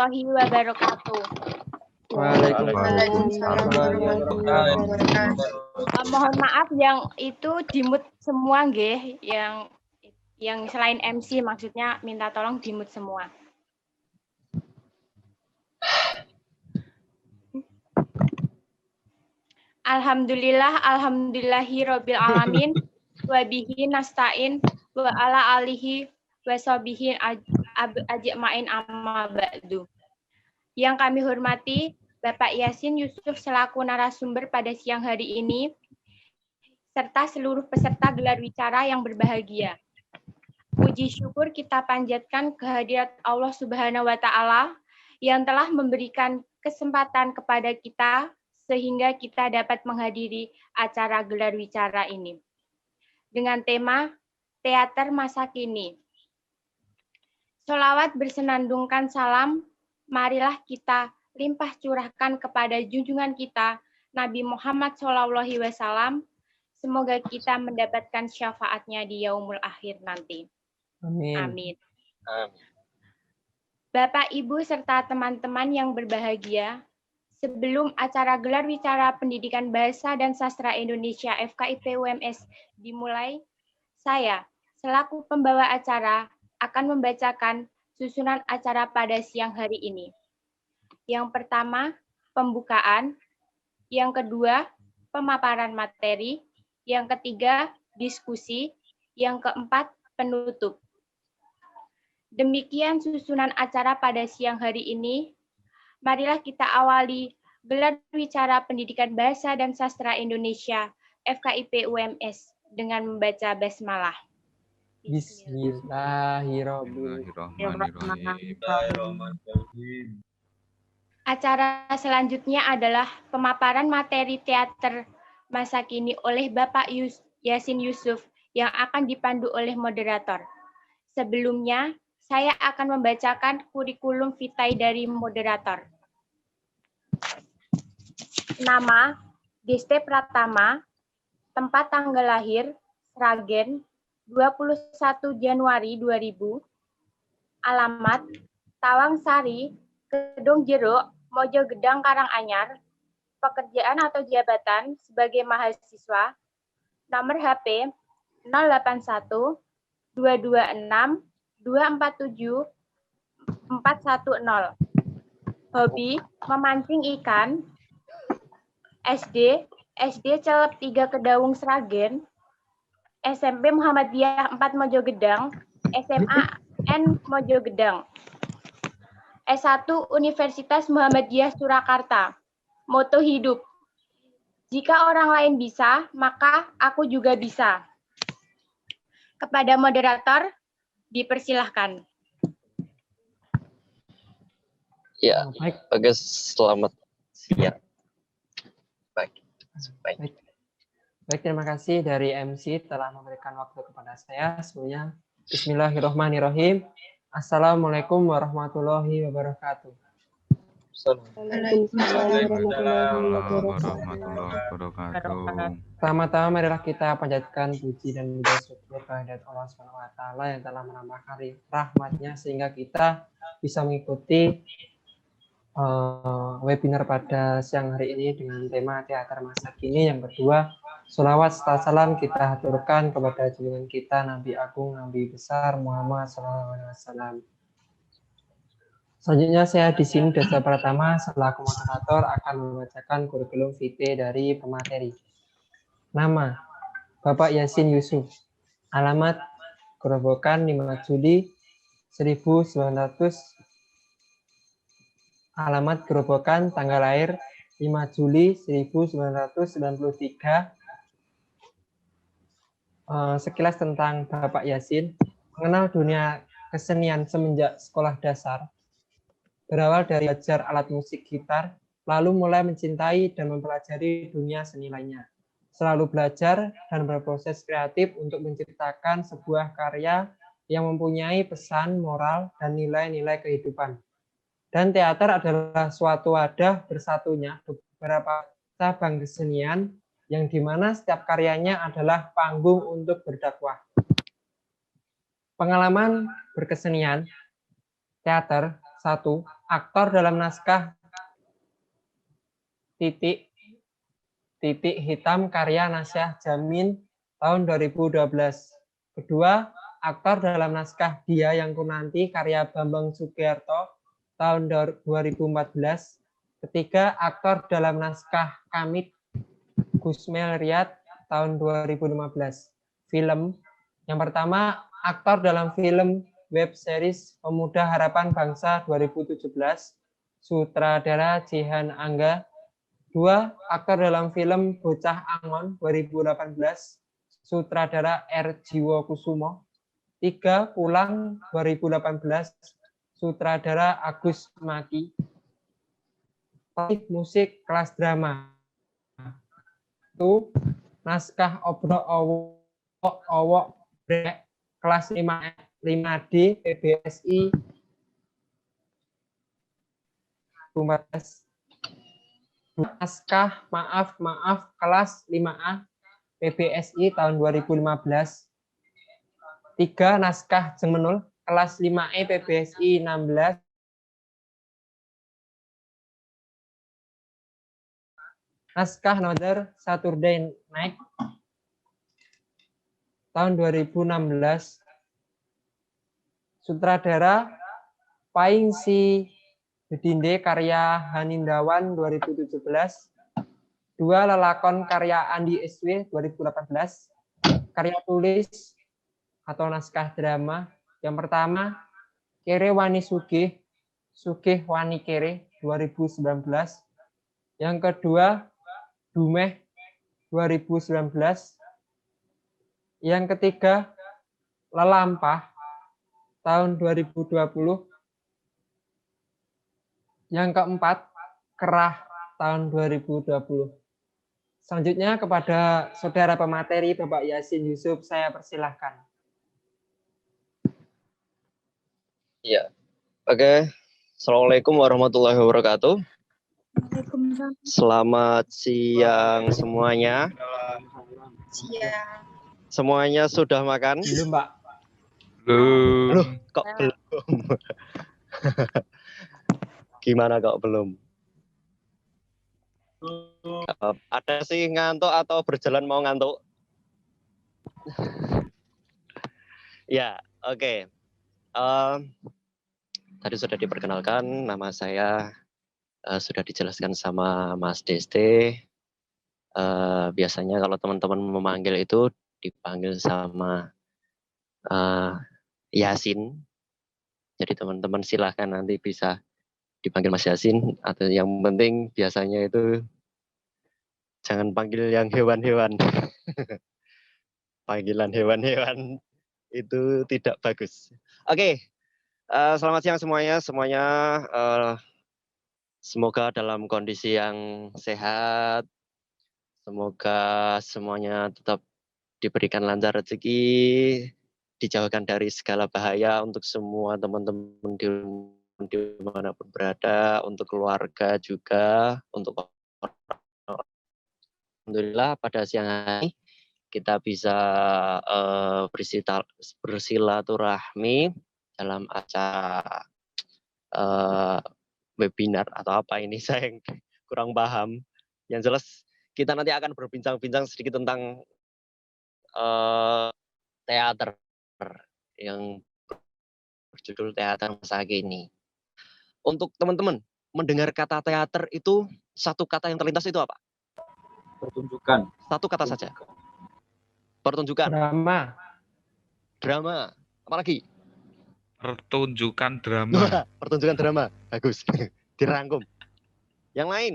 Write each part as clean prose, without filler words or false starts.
warahmatullahi wabarakatuh. Waalaikumsalam warahmatullahi wabarakatuh. Mohon maaf yang itu dimut semua nggih, yang selain MC maksudnya minta tolong dimut semua. Alhamdulillahirabbil alamin wa bihi nasta'in wa ala alihi wa sahbihi ajma'in amma ba'du. Yang kami hormati Bapak Yasin Yusuf selaku narasumber pada siang hari ini serta seluruh peserta gelar wicara yang berbahagia. Puji syukur kita panjatkan kehadirat Allah Subhanahu wa taala yang telah memberikan kesempatan kepada kita sehingga kita dapat menghadiri acara gelar wicara ini. Dengan tema Teater Masa Kini. Sholawat bersenandungkan salam, marilah kita limpah curahkan kepada junjungan kita, Nabi Muhammad SAW. Semoga kita mendapatkan syafaatnya di yaumul akhir nanti. Amin. Amin. Bapak, Ibu, serta teman-teman yang berbahagia, sebelum acara gelar wicara Pendidikan Bahasa dan Sastra Indonesia FKIP UMS dimulai, saya selaku pembawa acara akan membacakan susunan acara pada siang hari ini. Yang pertama, pembukaan. Yang kedua, pemaparan materi. Yang ketiga, diskusi. Yang keempat, penutup. Demikian susunan acara pada siang hari ini. Marilah kita awali gelar wicara Pendidikan Bahasa dan Sastra Indonesia FKIP UMS dengan membaca basmalah. Bismillahirrahmanirrahim. Acara selanjutnya adalah pemaparan materi teater masa kini oleh Bapak Yasin Yusuf yang akan dipandu oleh moderator. Sebelumnya, saya akan membacakan kurikulum vitae dari moderator. Nama, Deste Pratama, tempat tanggal lahir, Sragen, 21 Januari 2000, alamat, Tawang Sari, Kedung Jeruk, Mojo Gedang, Karanganyar, pekerjaan atau jabatan sebagai mahasiswa, nomor HP 081 226 247 410. Hobi memancing ikan. SD Celep 3 Kedaung Sragen. SMP Muhammadiyah 4 Mojogedang. SMA N Mojogedang. S1 Universitas Muhammadiyah Surakarta. Moto hidup. Jika orang lain bisa, maka aku juga bisa. Kepada moderator, dipersilahkan. Ya, bagus. Selamat siang. Baik. Baik, terima kasih dari MC telah memberikan waktu kepada saya. Semuanya, Bismillahirrahmanirrahim. Assalamualaikum warahmatullahi wabarakatuh. Pertama-tama marilah kita panjatkan puji dan puja syukur kehadirat Allah SWT yang telah menambahkan rahmat-Nya sehingga kita bisa mengikuti webinar pada siang hari ini dengan tema teater masa kini. Yang kedua, sholawat serta salam kita haturkan kepada junjungan kita Nabi Agung, Nabi besar Muhammad SAW. Selanjutnya saya di sini Desta Pratama selaku moderator akan membacakan kurikulum vitae dari pemateri. Nama, Bapak Yasin Yusuf. Alamat, Gerobokan 5 Juli 1900. Alamat Gerobokan, tanggal lahir 5 Juli 1993. Sekilas tentang Bapak Yasin, mengenal dunia kesenian semenjak sekolah dasar. Berawal dari belajar alat musik gitar, lalu mulai mencintai dan mempelajari dunia seni lainnya. Selalu belajar dan berproses kreatif untuk menciptakan sebuah karya yang mempunyai pesan moral dan nilai-nilai kehidupan. Dan teater adalah suatu wadah bersatunya beberapa cabang kesenian yang dimana setiap karyanya adalah panggung untuk berdakwah. Pengalaman berkesenian teater 1. aktor dalam naskah titik hitam karya Nasyah Jamin tahun 2012. Kedua, aktor dalam naskah Dia Yang Kunanti karya Bambang Sugiarto tahun 2014. Ketiga, aktor dalam naskah Kamit Gusmel Riyad tahun 2015. Film yang pertama, aktor dalam film web series Pemuda Harapan Bangsa 2017, sutradara Jihan Angga. 2. Aktor dalam film Bocah Angon 2018, sutradara R. Jiwo Kusumo. 3. Pulang 2018, sutradara Agus Maki. Musik kelas drama. 1. Naskah Obro Owok Brek kelas 5D PBSI 2014. Naskah Maaf kelas 5A PBSI tahun 2015. 3. Naskah Jengmenul kelas 5E PBSI 16. Naskah Another Saturday Night tahun 2016. Sutradara Paing Si Bedinde karya Hanindawan 2017. 2. Lelakon karya Andi SW 2018. Karya tulis atau naskah drama. Yang pertama, Kere Wani Sugih Wani Kere 2019. Yang kedua, Dumeh 2019. Yang ketiga, Lelampah tahun 2020. Yang keempat, Kerah tahun 2020. Selanjutnya kepada saudara pemateri Bapak Yasin Yusuf, saya persilahkan. Ya, oke. Assalamualaikum warahmatullahi wabarakatuh. Selamat siang semuanya. Siang. Semuanya sudah makan? Belum, Pak. Belum. Loh, kok belum? Gimana kok belum? Ada sih ngantuk atau berjalan mau ngantuk? Ya, oke. Tadi sudah diperkenalkan, nama saya sudah dijelaskan sama Mas Deste. Biasanya kalau teman-teman memanggil itu dipanggil sama Yasin. Jadi teman-teman silahkan nanti bisa dipanggil Mas Yasin, atau yang penting biasanya itu jangan panggil yang hewan-hewan. Panggilan hewan-hewan itu tidak bagus. Oke, selamat siang semuanya. Semoga dalam kondisi yang sehat. Semoga semuanya tetap diberikan lancar rezeki, dijauhkan dari segala bahaya untuk semua teman-teman dimanapun berada, untuk keluarga juga, untuk alhamdulillah pada siang hari kita bisa bersilaturahmi dalam acara webinar atau apa ini, saya kurang paham. Yang jelas kita nanti akan berbincang-bincang sedikit tentang teater yang berjudul Teater Masa Kini. Untuk teman-teman, mendengar kata teater itu, satu kata yang terlintas itu apa? Pertunjukan. Satu kata saja. Pertunjukan. Drama. Apalagi? Pertunjukan drama. Pertunjukan drama. Bagus. Dirangkum. Yang lain?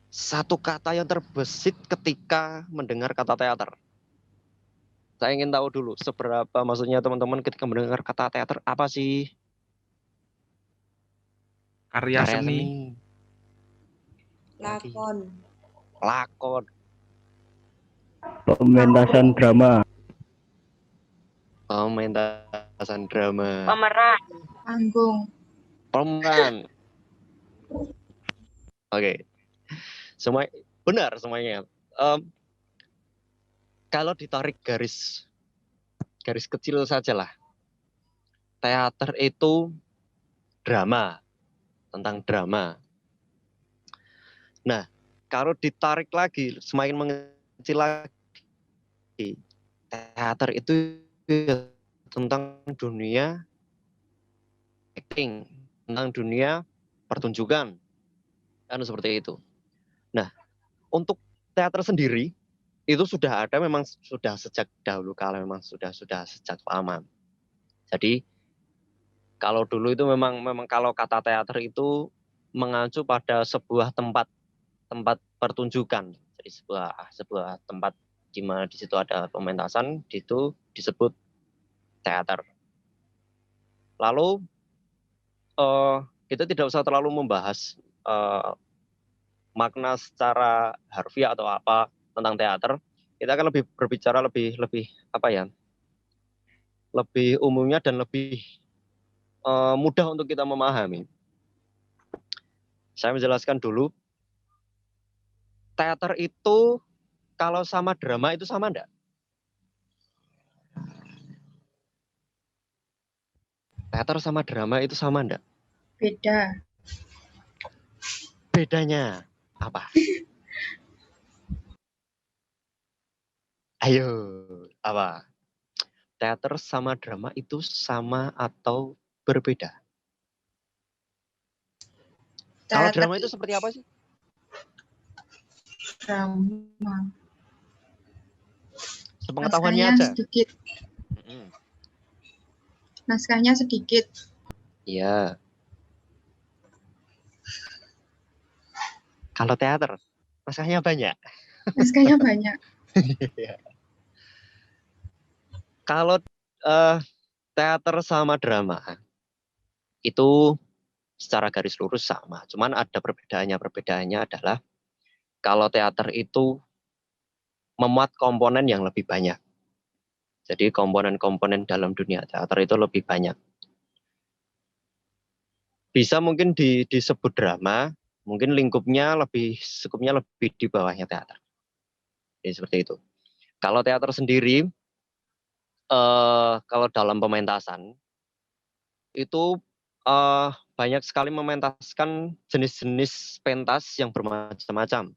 Satu kata yang terbesit ketika mendengar kata teater. Saya ingin tahu dulu, seberapa maksudnya teman-teman ketika mendengar kata teater, apa sih? Karya seni. Lakon. Pementasan drama. Pementasan drama. Pemeran. Panggung. Pemeran. Oke. Semua benar semuanya. Kalau ditarik garis kecil saja lah. teater itu drama, tentang drama. Nah, kalau ditarik lagi, semakin mengecil lagi, teater itu tentang dunia acting, tentang dunia pertunjukan, kan seperti itu. Nah, untuk teater sendiri itu sudah ada, memang sudah sejak dahulu kala, memang sudah sejak lama. Jadi kalau dulu itu memang kalau kata teater itu mengacu pada sebuah tempat pertunjukan. Jadi sebuah tempat di mana di situ ada pementasan, itu disebut teater. Lalu kita tidak usah terlalu membahas makna secara harfiah atau apa tentang teater. Kita akan lebih berbicara lebih apa ya? Lebih umumnya dan lebih mudah untuk kita memahami. Saya menjelaskan dulu. Teater itu kalau sama drama itu sama enggak? Teater sama drama itu sama enggak? Beda. Bedanya apa? Ayo, apa? Teater sama drama itu sama atau berbeda? Kalau Teater drama itu seperti apa sih? drama. Sepengetahuannya Naskahnya aja. sedikit. Naskahnya sedikit. Iya. Kalau teater, naskahnya banyak. Naskahnya banyak. Kalau teater sama drama itu secara garis lurus sama. Cuman ada perbedaannya. Perbedaannya adalah kalau teater itu memuat komponen yang lebih banyak. Jadi komponen-komponen dalam dunia teater itu lebih banyak. Bisa mungkin disebut drama, mungkin skupnya lebih di bawahnya teater. Jadi seperti itu. Kalau teater sendiri, kalau dalam pementasan itu banyak sekali mementaskan jenis-jenis pentas yang bermacam-macam.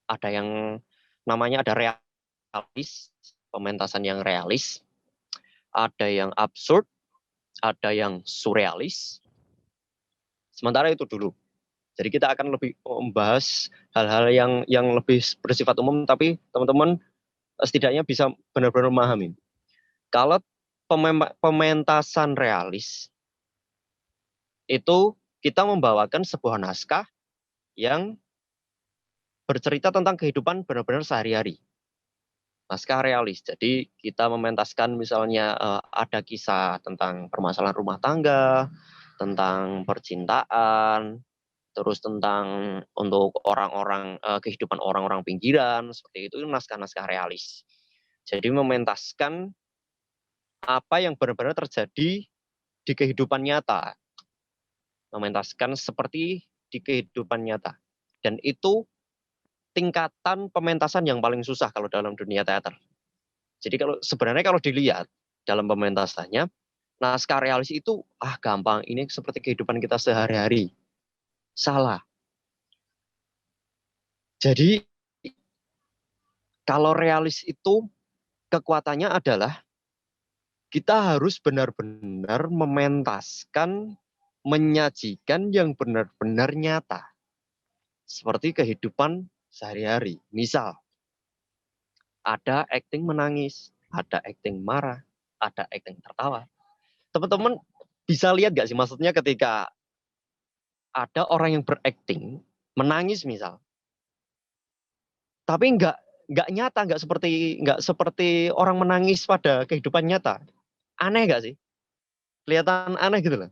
Ada yang namanya ada realis, pementasan yang realis, ada yang absurd, ada yang surrealis. Sementara itu dulu. Jadi kita akan lebih membahas hal-hal yang lebih bersifat umum, tapi teman-teman setidaknya bisa benar-benar memahami. Kalau pementasan realis, itu kita membawakan sebuah naskah yang bercerita tentang kehidupan benar-benar sehari-hari. Naskah realis. Jadi kita mementaskan misalnya ada kisah tentang permasalahan rumah tangga, tentang percintaan, terus tentang untuk orang-orang kehidupan orang-orang pinggiran, seperti itu naskah-naskah realis. Jadi mementaskan apa yang benar-benar terjadi di kehidupan nyata. Mementaskan seperti di kehidupan nyata. Dan itu tingkatan pementasan yang paling susah kalau dalam dunia teater. Jadi sebenarnya kalau dilihat dalam pementasannya, naskah realis itu gampang, ini seperti kehidupan kita sehari-hari. Salah. Jadi kalau realis itu kekuatannya adalah kita harus benar-benar mementaskan, menyajikan yang benar-benar nyata. Seperti kehidupan sehari-hari. Misal, ada acting menangis, ada acting marah, ada acting tertawa. Teman-teman bisa lihat gak sih maksudnya ketika ada orang yang berakting, menangis misal, tapi nggak nyata, nggak seperti orang menangis pada kehidupan nyata. Aneh nggak sih? Kelihatan aneh gitu loh.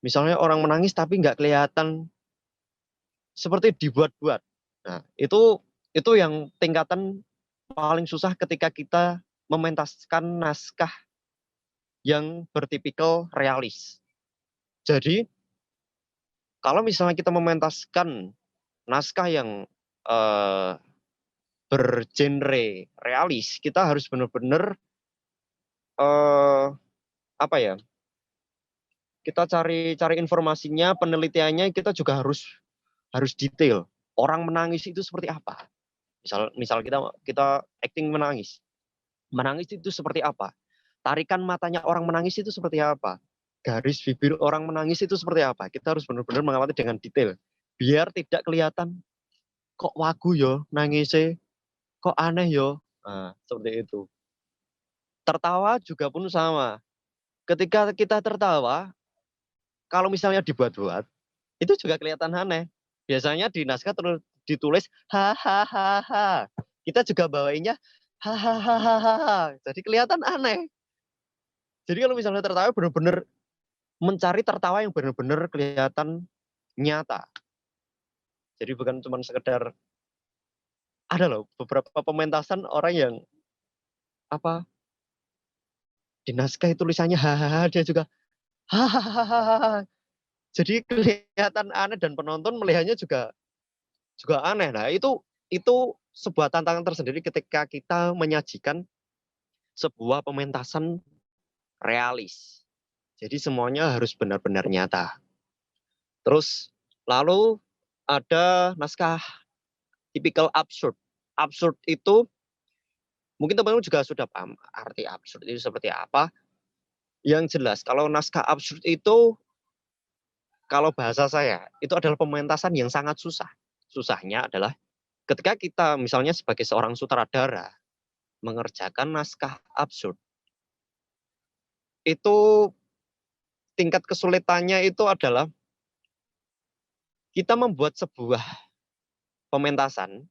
Misalnya orang menangis tapi nggak kelihatan seperti dibuat-buat. Nah, itu yang tingkatan paling susah ketika kita mementaskan naskah yang bertipikal realis. Jadi, kalau misalnya kita mementaskan naskah yang bergenre realis, kita harus benar-benar apa ya? kita cari informasinya, penelitiannya kita juga harus detail. Orang menangis itu seperti apa? Misal kita acting menangis. Menangis itu seperti apa? Tarikan matanya orang menangis itu seperti apa? Garis bibir orang menangis itu seperti apa? Kita harus benar-benar mengamati dengan detail. Biar tidak kelihatan kok wagu yo nangisnya, kok aneh yo. Nah, seperti itu. Tertawa juga pun sama. Ketika kita tertawa, kalau misalnya dibuat-buat, itu juga kelihatan aneh. Biasanya di naskah ditulis hahaha. Kita juga bawainnya hahaha. Jadi kelihatan aneh. Jadi kalau misalnya tertawa benar-benar mencari tertawa yang benar-benar kelihatan nyata. Jadi bukan cuma sekedar ada loh beberapa pementasan orang yang apa di naskah itu tulisannya hahaha, dia juga hahaha. Jadi kelihatan aneh dan penonton melihatnya juga aneh. Nah, itu sebuah tantangan tersendiri ketika kita menyajikan sebuah pementasan realis. Jadi semuanya harus benar-benar nyata. Terus lalu ada naskah tipikal absurd. Absurd itu mungkin teman-teman juga sudah paham arti absurd itu seperti apa. Yang jelas kalau naskah absurd itu kalau bahasa saya itu adalah pementasan yang sangat susah. Susahnya adalah ketika kita misalnya sebagai seorang sutradara mengerjakan naskah absurd. Itu tingkat kesulitannya itu adalah kita membuat sebuah pementasan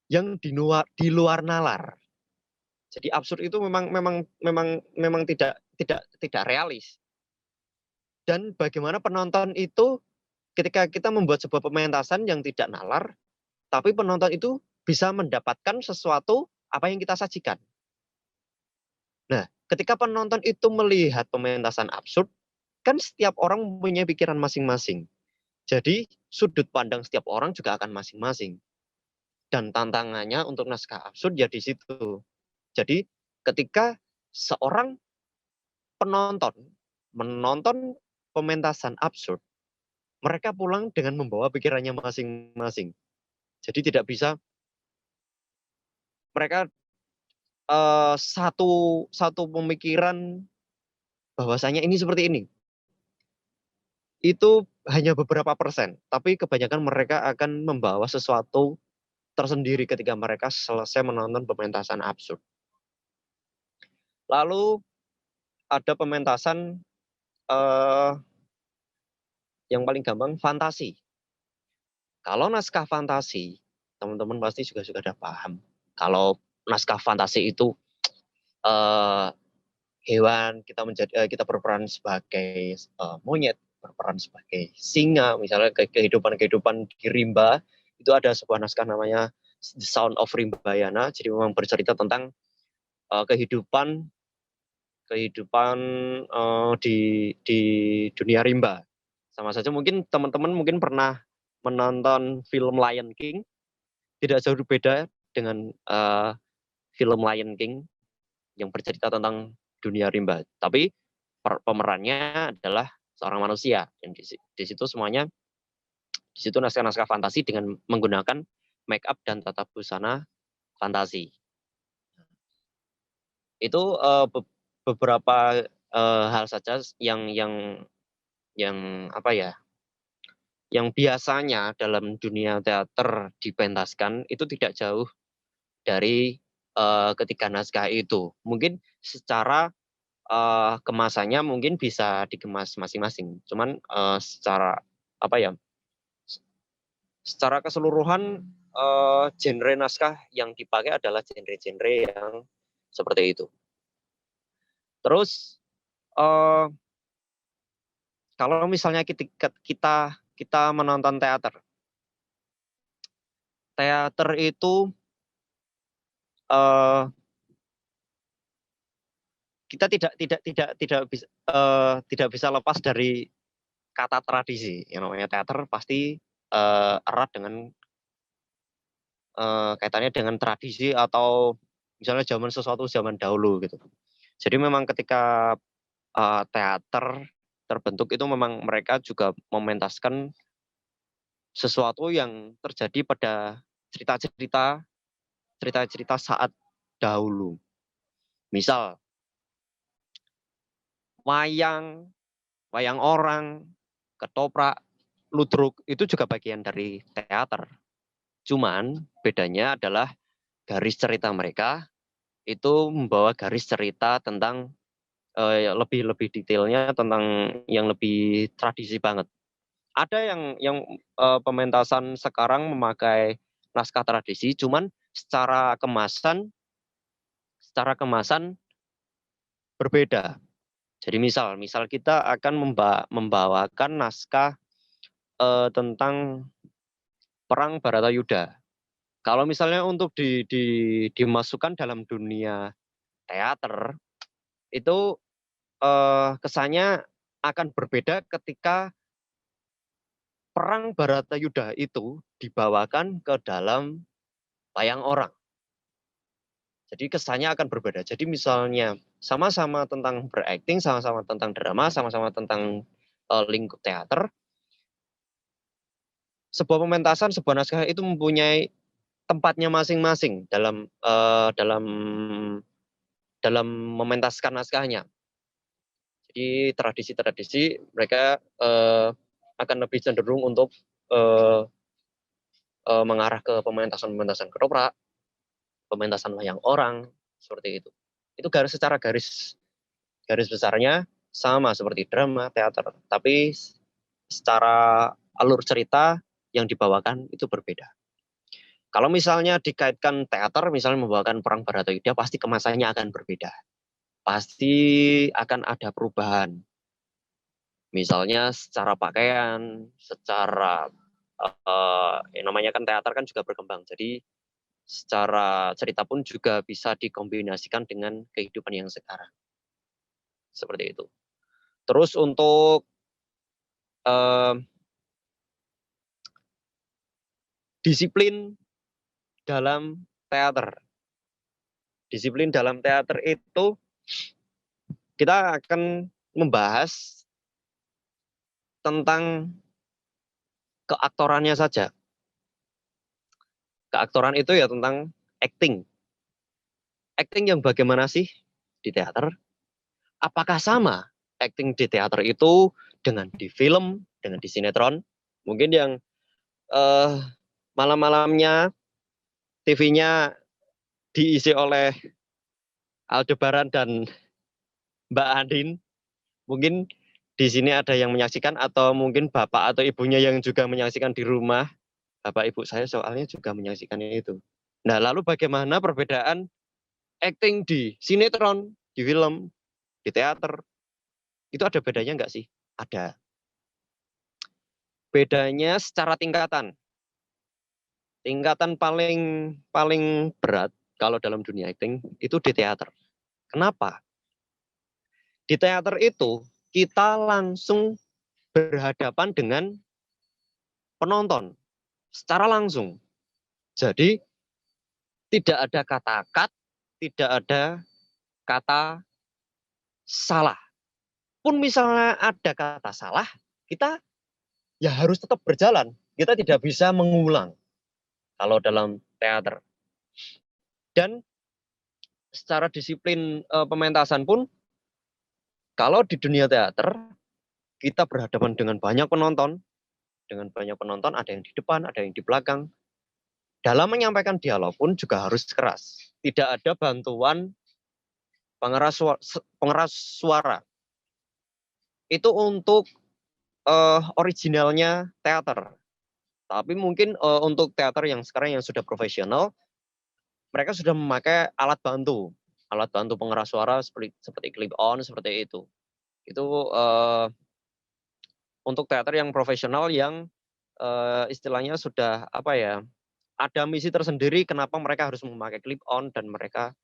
yang di luar nalar. Jadi absurd itu memang tidak realis. Dan bagaimana penonton itu ketika kita membuat sebuah pementasan yang tidak nalar, tapi penonton itu bisa mendapatkan sesuatu apa yang kita sajikan. Nah, ketika penonton itu melihat pementasan absurd, kan setiap orang mempunyai pikiran masing-masing. Jadi sudut pandang setiap orang juga akan masing-masing. Dan tantangannya untuk naskah absurd ya di situ. Jadi ketika seorang penonton menonton pementasan absurd, mereka pulang dengan membawa pikirannya masing-masing. Jadi tidak bisa mereka satu pemikiran bahwasanya ini seperti ini. Itu hanya beberapa persen, tapi kebanyakan mereka akan membawa sesuatu tersendiri ketika mereka selesai menonton pementasan absurd. Lalu ada pementasan yang paling gampang fantasi. Kalau naskah fantasi, teman-teman pasti juga sudah paham. Kalau naskah fantasi itu hewan kita berperan sebagai monyet, berperan sebagai singa, misalnya kehidupan di rimba itu ada sebuah naskah namanya The Sound of Rimbayana. Jadi memang bercerita tentang kehidupan di dunia rimba. Sama saja mungkin teman-teman mungkin pernah menonton film Lion King, tidak jauh beda dengan film Lion King yang bercerita tentang dunia rimba. Tapi pemerannya adalah seorang manusia. Dan di situ semuanya, di situ naskah-naskah fantasi dengan menggunakan make up dan tata busana fantasi. Itu beberapa hal saja yang apa ya, yang biasanya dalam dunia teater dipentaskan itu tidak jauh dari ketiga naskah itu. Mungkin secara kemasannya mungkin bisa dikemas masing-masing. Cuman secara apa ya? Secara keseluruhan genre naskah yang dipakai adalah genre-genre yang seperti itu. Terus kalau misalnya kita menonton teater itu kita tidak bisa lepas dari kata tradisi. Yang namanya teater pasti erat dengan kaitannya dengan tradisi atau misalnya zaman dahulu gitu. Jadi memang ketika teater terbentuk itu memang mereka juga mementaskan sesuatu yang terjadi pada cerita-cerita saat dahulu. Misal wayang orang, ketoprak, ludruk itu juga bagian dari teater. Cuman bedanya adalah garis cerita mereka itu membawa garis cerita tentang lebih detailnya tentang yang lebih tradisi banget. Ada yang pementasan sekarang memakai naskah tradisi, cuman secara kemasan berbeda. Jadi misal kita akan membawakan naskah tentang perang Baratayuda. Kalau misalnya untuk dimasukkan dalam dunia teater, itu kesannya akan berbeda ketika perang Baratayuda itu dibawakan ke dalam wayang orang. Jadi kesannya akan berbeda. Jadi misalnya sama-sama tentang berakting, sama-sama tentang drama, sama-sama tentang lingkup teater. Sebuah pementasan, sebuah naskah itu mempunyai tempatnya masing-masing dalam mementaskan naskahnya. Jadi tradisi-tradisi mereka akan lebih cenderung untuk mengarah ke pementasan ketoprak, pementasan wayang orang, seperti itu. Itu secara garis besarnya sama seperti drama, teater, tapi secara alur cerita yang dibawakan itu berbeda. Kalau misalnya dikaitkan teater, misalnya membawakan perang Baratayuda, pasti kemasannya akan berbeda. Pasti akan ada perubahan. Misalnya secara pakaian, secara namanya kan teater kan juga berkembang. Jadi secara cerita pun juga bisa dikombinasikan dengan kehidupan yang sekarang. Seperti itu. Terus untuk disiplin dalam teater. Disiplin dalam teater itu kita akan membahas tentang keaktorannya saja. Keaktoran itu ya tentang acting. Acting yang bagaimana sih di teater? Apakah sama acting di teater itu dengan di film, dengan di sinetron? Mungkin yang malam-malamnya TV-nya diisi oleh Aldebaran dan Mbak Andin. Mungkin di sini ada yang menyaksikan atau mungkin bapak atau ibunya yang juga menyaksikan di rumah. Bapak ibu saya soalnya juga menyaksikan itu. Nah, lalu bagaimana perbedaan acting di sinetron, di film, di teater? Itu ada bedanya nggak sih? Ada. Bedanya secara tingkatan. Tingkatan paling berat kalau dalam dunia acting itu di teater. Kenapa? Di teater itu kita langsung berhadapan dengan penonton secara langsung. Jadi tidak ada kata cut, tidak ada kata salah. Pun misalnya ada kata salah, kita ya harus tetap berjalan. Kita tidak bisa mengulang kalau dalam teater. Dan secara disiplin pementasan pun, kalau di dunia teater, kita berhadapan dengan banyak penonton. Dengan banyak penonton, ada yang di depan, ada yang di belakang. Dalam menyampaikan dialog pun juga harus keras. Tidak ada bantuan pengeras suara. Itu untuk originalnya teater. Tapi mungkin untuk teater yang sekarang yang sudah profesional, mereka sudah memakai alat bantu pengeras suara seperti clip on, seperti itu. Itu untuk teater yang profesional yang istilahnya sudah ada misi tersendiri kenapa mereka harus memakai clip on dan mereka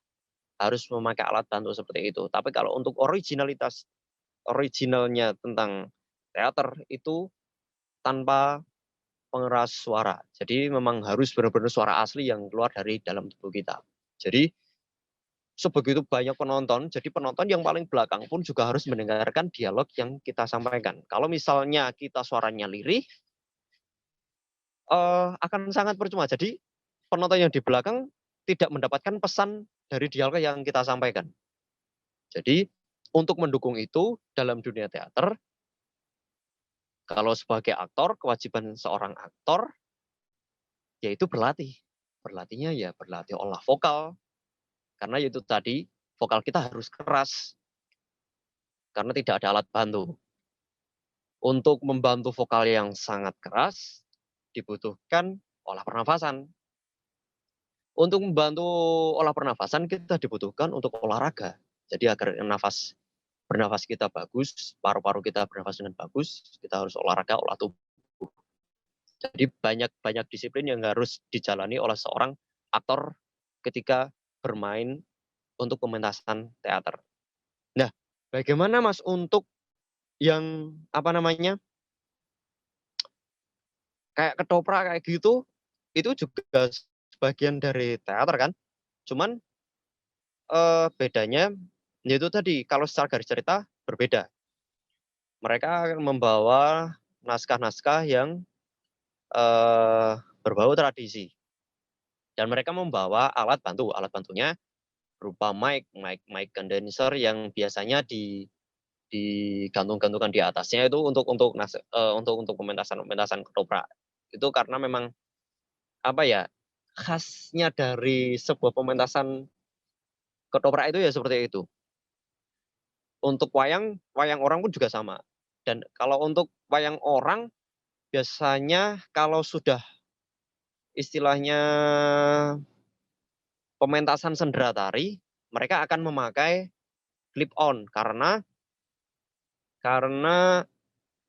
harus memakai alat bantu seperti itu. Tapi kalau untuk originalnya tentang teater itu tanpa pengeras suara. Jadi memang harus benar-benar suara asli yang keluar dari dalam tubuh kita. Jadi sebegitu banyak penonton, jadi penonton yang paling belakang pun juga harus mendengarkan dialog yang kita sampaikan. Kalau misalnya kita suaranya lirih, akan sangat percuma. Jadi penonton yang di belakang tidak mendapatkan pesan dari dialog yang kita sampaikan. Jadi untuk mendukung itu dalam dunia teater, kalau sebagai aktor, kewajiban seorang aktor yaitu berlatih. Berlatihnya ya berlatih olah vokal. Karena itu tadi, vokal kita harus keras. Karena tidak ada alat bantu. Untuk membantu vokal yang sangat keras, dibutuhkan olah pernafasan. Untuk membantu olah pernafasan, kita dibutuhkan untuk olahraga. Jadi agar bernafas kita bagus, paru-paru kita bernafas dengan bagus, kita harus olahraga, olah tubuh. Jadi banyak disiplin yang harus dijalani oleh seorang aktor ketika bermain untuk pementasan teater. Nah, bagaimana Mas untuk yang kayak ketoprak kayak gitu, itu juga sebagian dari teater kan? Cuman bedanya yaitu tadi kalau secara garis cerita berbeda. Mereka akan membawa naskah-naskah yang berbau tradisi. Dan mereka membawa alat bantu. Alat bantunya berupa mic condenser yang biasanya digantung-gantungkan di atasnya itu untuk pementasan ketoprak. Itu karena memang khasnya dari sebuah pementasan ketoprak itu ya seperti itu. Untuk wayang orang pun juga sama. Dan kalau untuk wayang orang biasanya kalau sudah istilahnya pementasan sendera tari, mereka akan memakai clip on karena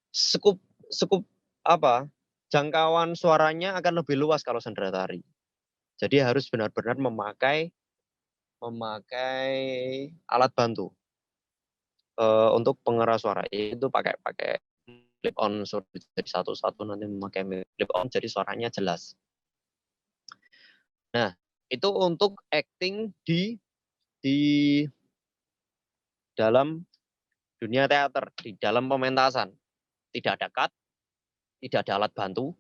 skup jangkauan suaranya akan lebih luas kalau sendera tari. Jadi harus benar-benar memakai alat bantu untuk pengeras suara. Itu pakai clip on, jadi satu-satu nanti memakai clip on jadi suaranya jelas. Nah, itu untuk acting di dalam dunia teater, di dalam pementasan. Tidak ada cut, tidak ada alat bantu,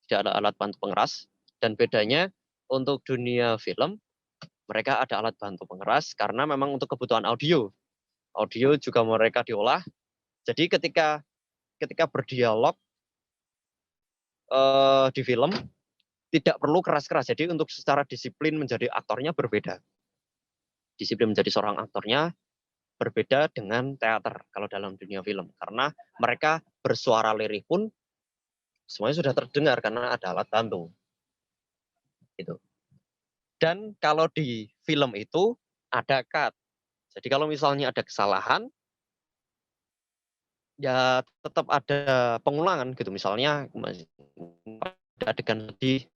tidak ada alat bantu pengeras. Dan bedanya untuk dunia film, mereka ada alat bantu pengeras karena memang untuk kebutuhan audio. Audio juga mereka diolah. Jadi ketika berdialog di film, tidak perlu keras-keras. Jadi untuk secara disiplin menjadi aktornya berbeda. Disiplin menjadi seorang aktornya berbeda dengan teater kalau dalam dunia film. Karena mereka bersuara lirih pun semuanya sudah terdengar karena ada alat bantu. Gitu. Dan kalau di film itu ada cut. Jadi kalau misalnya ada kesalahan, ya tetap ada pengulangan gitu. Misalnya ada adegan sedih,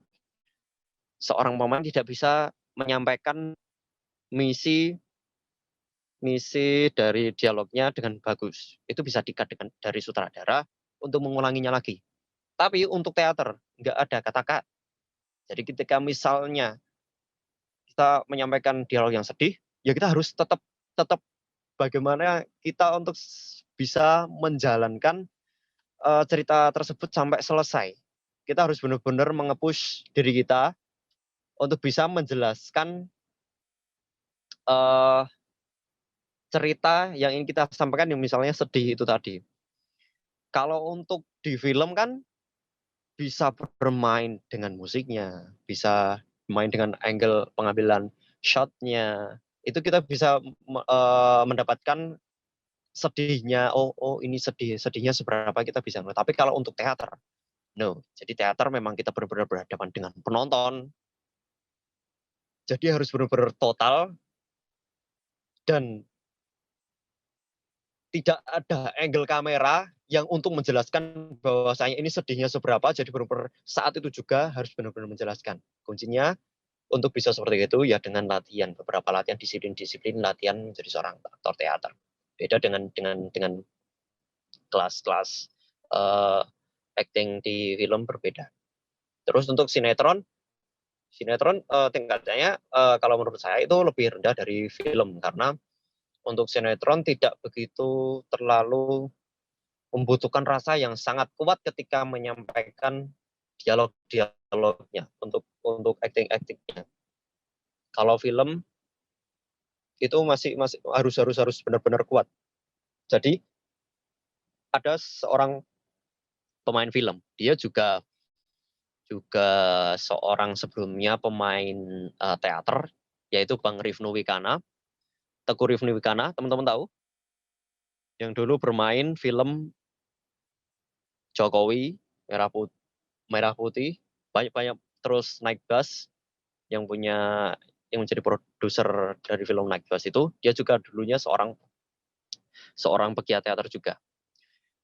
seorang pemain tidak bisa menyampaikan misi dari dialognya dengan bagus. Itu bisa di-cut dari sutradara untuk mengulanginya lagi. Tapi untuk teater nggak ada kata cut. Jadi ketika misalnya kita menyampaikan dialog yang sedih, ya kita harus tetap bagaimana kita untuk bisa menjalankan cerita tersebut sampai selesai. Kita harus benar-benar nge-push diri kita untuk bisa menjelaskan cerita yang ingin kita sampaikan yang misalnya sedih itu tadi. Kalau untuk di film kan bisa bermain dengan musiknya, bisa bermain dengan angle pengambilan shot-nya. Itu kita bisa mendapatkan sedihnya, oh ini sedihnya seberapa kita bisa. Tapi kalau untuk teater, no. Jadi teater memang kita benar-benar berhadapan dengan penonton. Jadi harus benar-benar total dan tidak ada angle kamera yang untuk menjelaskan bahwasanya ini sedihnya seberapa. Jadi benar-benar saat itu juga harus benar-benar menjelaskan. Kuncinya untuk bisa seperti itu ya dengan latihan, beberapa latihan disiplin latihan menjadi seorang aktor teater. Beda dengan kelas-kelas acting di film berbeda. Terus untuk sinetron Sinetron tingkatannya kalau menurut saya itu lebih rendah dari film, karena untuk sinetron tidak begitu terlalu membutuhkan rasa yang sangat kuat ketika menyampaikan dialog-dialognya untuk acting-actingnya. Kalau film itu masih harus benar-benar kuat. Jadi ada seorang pemain film, dia juga seorang sebelumnya pemain teater, yaitu Bang Rifnu Wikana. Teguh Rifnu Wikana, teman-teman tahu? Yang dulu bermain film Jokowi, Merah Putih, banyak terus Naik Bus, yang menjadi produser dari film Naik Bus itu, dia juga dulunya seorang pegiat teater juga.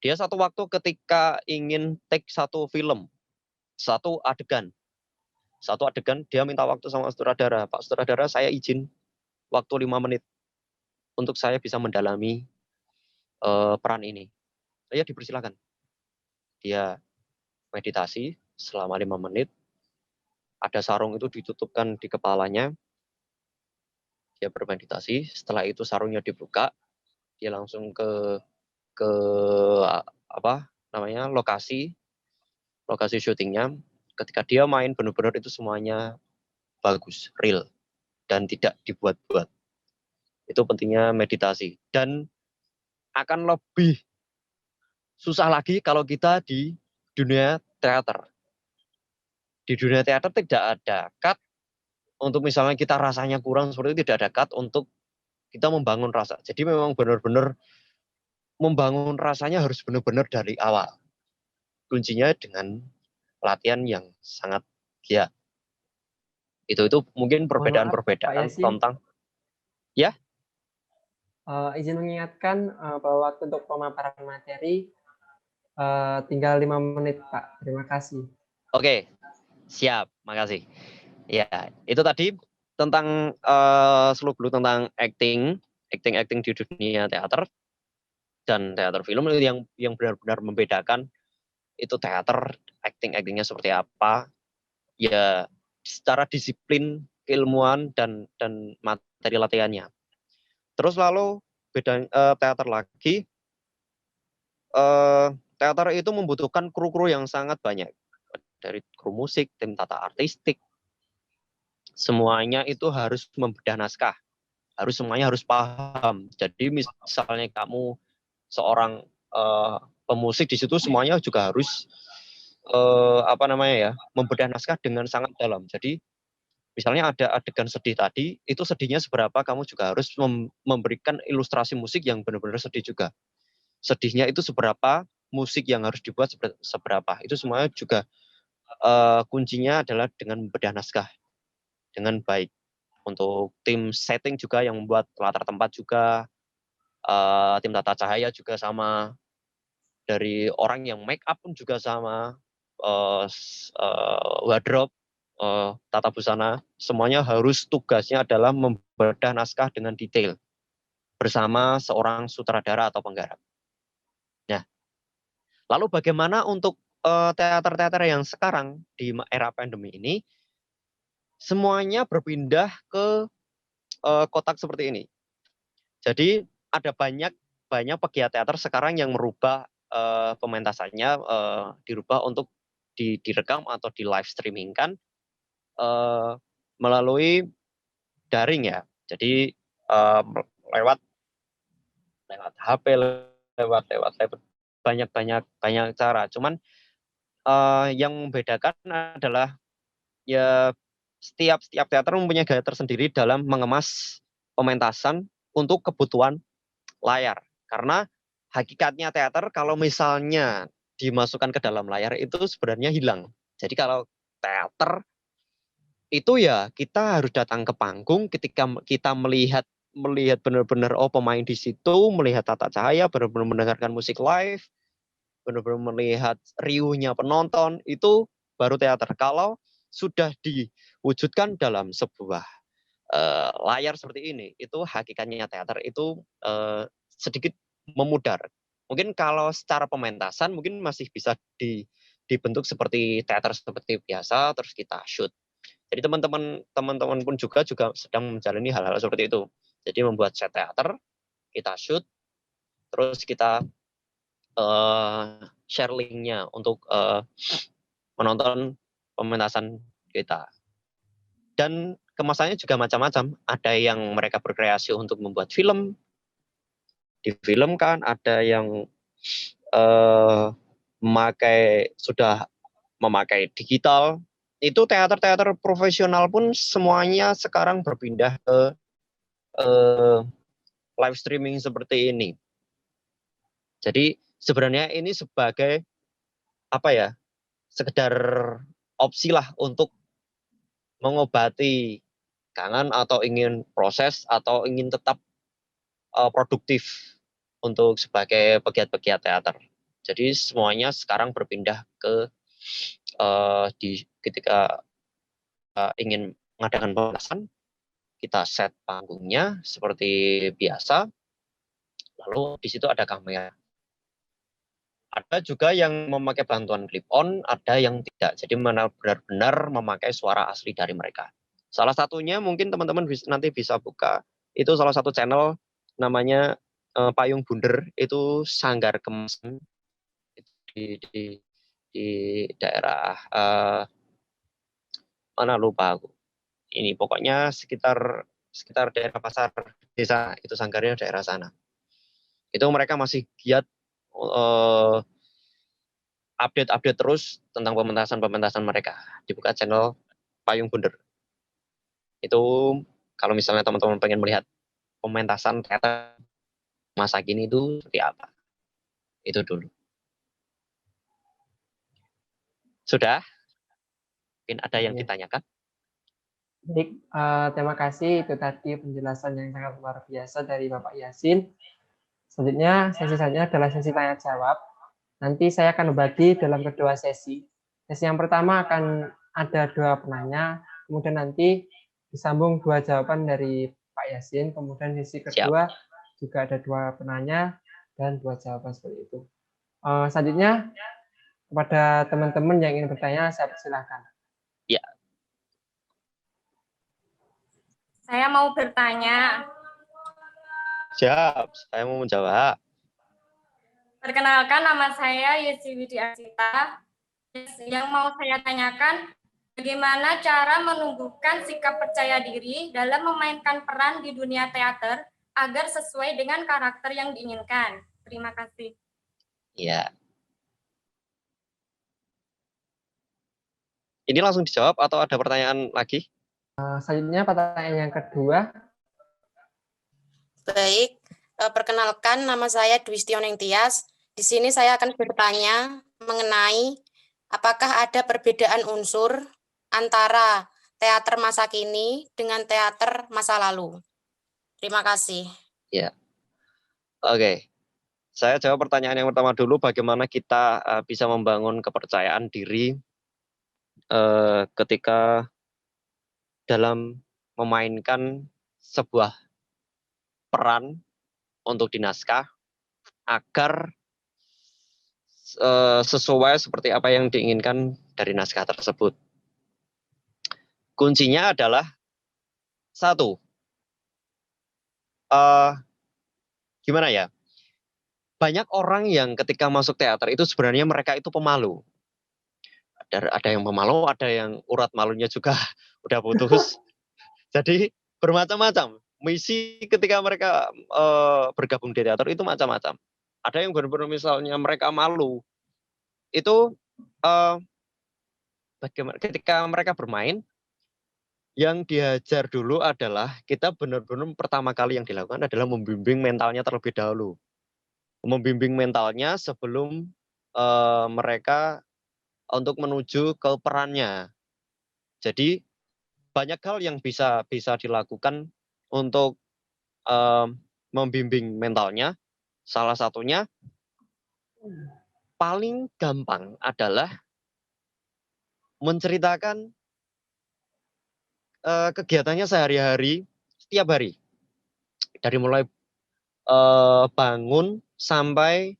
Dia satu waktu ketika ingin take satu adegan, dia minta waktu sama sutradara, Pak sutradara, saya izin waktu 5 menit untuk saya bisa mendalami peran ini. Saya dipersilakan. Dia meditasi selama 5 menit, ada sarung itu ditutupkan di kepalanya, dia bermeditasi, setelah itu sarungnya dibuka, dia langsung ke lokasi syutingnya. Ketika dia main benar-benar itu semuanya bagus, real, dan tidak dibuat-buat. Itu pentingnya meditasi. Dan akan lebih susah lagi kalau kita di dunia teater. Di dunia teater tidak ada cut untuk misalnya kita rasanya kurang seperti itu, tidak ada cut untuk kita membangun rasa. Jadi memang benar-benar membangun rasanya harus benar-benar dari awal. Kuncinya dengan latihan yang sangat giat. Itu mungkin perbedaan tentang ya. Izin mengingatkan bahwa waktu untuk pemaparan materi tinggal 5 menit, Pak. Terima kasih. Oke, siap, makasih. Ya, itu tadi tentang seluk-beluk tentang acting di dunia teater dan teater film itu yang benar-benar membedakan itu teater actingnya seperti apa. Ya, secara disiplin, keilmuan dan materi latihannya. Terus lalu beda teater lagi, teater itu membutuhkan kru-kru yang sangat banyak, dari kru musik, tim tata artistik, semuanya itu harus membedah naskah, semuanya harus paham. Jadi misalnya kamu seorang pemusik, di situ semuanya juga harus membedah naskah dengan sangat dalam. Jadi misalnya ada adegan sedih tadi, itu sedihnya seberapa, kamu juga harus memberikan ilustrasi musik yang benar-benar sedih juga. Sedihnya itu seberapa, musik yang harus dibuat seberapa. Itu semuanya juga kuncinya adalah dengan membedah naskah dengan baik. Untuk tim setting juga yang membuat latar tempat juga, tim tata cahaya juga sama, dari orang yang make up pun juga sama, wardrobe, tata busana, semuanya harus tugasnya adalah membedah naskah dengan detail bersama seorang sutradara atau penggarap. Nah, lalu bagaimana untuk teater-teater yang sekarang di era pandemi ini? Semuanya berpindah ke kotak seperti ini. Jadi ada banyak pegiat teater sekarang yang merubah pementasannya, dirubah untuk direkam atau di live streaming kan melalui daring ya. Jadi lewat HP, lewat banyak cara. Cuman yang membedakan adalah ya setiap teater mempunyai gaya tersendiri dalam mengemas pementasan untuk kebutuhan layar. Karena hakikatnya teater kalau misalnya dimasukkan ke dalam layar itu sebenarnya hilang. Jadi kalau teater itu ya kita harus datang ke panggung, ketika kita melihat benar-benar pemain di situ, melihat tata cahaya, benar-benar mendengarkan musik live, benar-benar melihat riuhnya penonton, itu baru teater. Kalau sudah diwujudkan dalam sebuah layar seperti ini, itu hakikatnya teater itu sedikit memudar. Mungkin kalau secara pementasan mungkin masih bisa dibentuk seperti teater seperti biasa, terus kita shoot. Jadi teman-teman pun juga sedang menjalani hal-hal seperti itu. Jadi membuat set teater, kita shoot, terus kita share linknya untuk menonton pementasan kita. Dan kemasannya juga macam-macam. Ada yang mereka berkreasi untuk membuat film, difilmkan, ada yang sudah memakai digital. Itu teater-teater profesional pun semuanya sekarang berpindah ke live streaming seperti ini. Jadi sebenarnya ini sebagai sekedar opsi lah untuk mengobati kangen atau ingin proses atau ingin tetap produktif untuk sebagai pegiat-pegiat teater. Jadi semuanya sekarang berpindah ke ketika ingin mengadakan pementasan, kita set panggungnya seperti biasa, lalu di situ ada kamera. Ada juga yang memakai bantuan clip-on, ada yang tidak. Jadi benar-benar memakai suara asli dari mereka. Salah satunya mungkin teman-teman nanti bisa buka, itu salah satu channel namanya Payung Bunder, itu Sanggar Kemasan di daerah mana lupa aku. Ini pokoknya sekitar daerah pasar desa, itu sanggarnya daerah sana. Itu mereka masih giat update terus tentang pementasan mereka. Dibuka channel Payung Bunder. Itu kalau misalnya teman-teman pengen melihat pementasan teater masa kini itu seperti apa. Itu dulu. Sudah? Mungkin ada yang ditanyakan? Baik, terima kasih. Itu tadi penjelasan yang sangat luar biasa dari Bapak Yasin. Selanjutnya, sesi selanjutnya adalah sesi tanya jawab. Nanti saya akan membagi dalam kedua sesi. Sesi yang pertama akan ada 2 penanya, kemudian nanti disambung 2 jawaban dari Pak Yasin, kemudian sesi kedua juga ada 2 penanya dan 2 jawaban seperti itu. Selanjutnya, kepada teman-teman yang ingin bertanya, saya persilahkan. Ya. Saya mau bertanya. Siap, saya mau menjawab. Perkenalkan, nama saya Yesi Widi Asita. Yang mau saya tanyakan, bagaimana cara menumbuhkan sikap percaya diri dalam memainkan peran di dunia teater agar sesuai dengan karakter yang diinginkan? Terima kasih. Ya. Ini langsung dijawab atau ada pertanyaan lagi? Selanjutnya pertanyaan yang kedua. Baik, perkenalkan nama saya Dwi Stioneng Tias. Di sini saya akan bertanya mengenai apakah ada perbedaan unsur antara teater masa kini dengan teater masa lalu. Terima kasih. Ya. Oke. Saya jawab pertanyaan yang pertama dulu, bagaimana kita bisa membangun kepercayaan diri ketika dalam memainkan sebuah peran untuk di naskah agar sesuai seperti apa yang diinginkan dari naskah tersebut. Kuncinya adalah 1, gimana ya? Banyak orang yang ketika masuk teater itu sebenarnya mereka itu pemalu. Ada yang pemalu, ada yang urat malunya juga udah putus. Jadi bermacam-macam. Misi ketika mereka bergabung di teater itu macam-macam. Ada yang benar-benar misalnya mereka malu. Itu bagaimana ketika mereka bermain, yang diajar dulu adalah kita benar-benar pertama kali yang dilakukan adalah membimbing mentalnya terlebih dahulu. Membimbing mentalnya sebelum mereka untuk menuju ke perannya. Jadi banyak hal yang bisa dilakukan untuk membimbing mentalnya. Salah satunya paling gampang adalah menceritakan kegiatannya sehari-hari, setiap hari. Dari mulai bangun sampai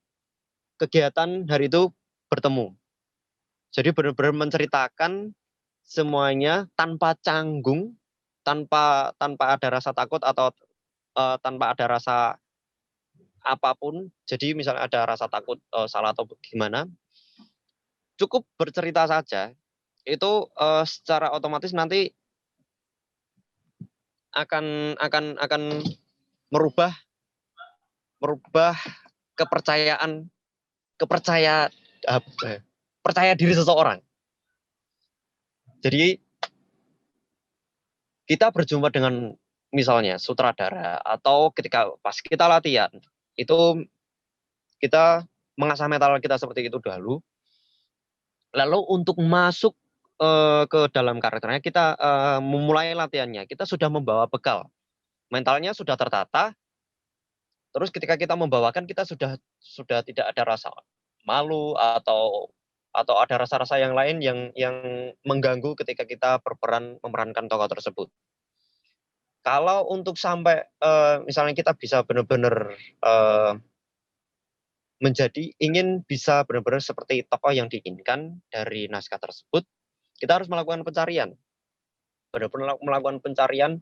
kegiatan hari itu bertemu. Jadi benar-benar menceritakan semuanya tanpa canggung, tanpa ada rasa takut atau tanpa ada rasa apapun. Jadi misalnya ada rasa takut salah atau gimana, cukup bercerita saja. Itu secara otomatis nanti akan merubah percaya diri seseorang. Jadi kita berjumpa dengan misalnya sutradara atau ketika pas kita latihan itu kita mengasah mental kita seperti itu dahulu. Lalu untuk masuk ke dalam karakternya kita memulai latihannya, kita sudah membawa bekal. Mentalnya sudah tertata. Terus ketika kita membawakan kita sudah tidak ada rasa malu atau ada rasa-rasa yang lain yang mengganggu ketika kita memerankan tokoh tersebut. Kalau untuk sampai misalnya kita bisa benar-benar ingin bisa benar-benar seperti tokoh yang diinginkan dari naskah tersebut, kita harus melakukan pencarian. Benar-benar melakukan pencarian.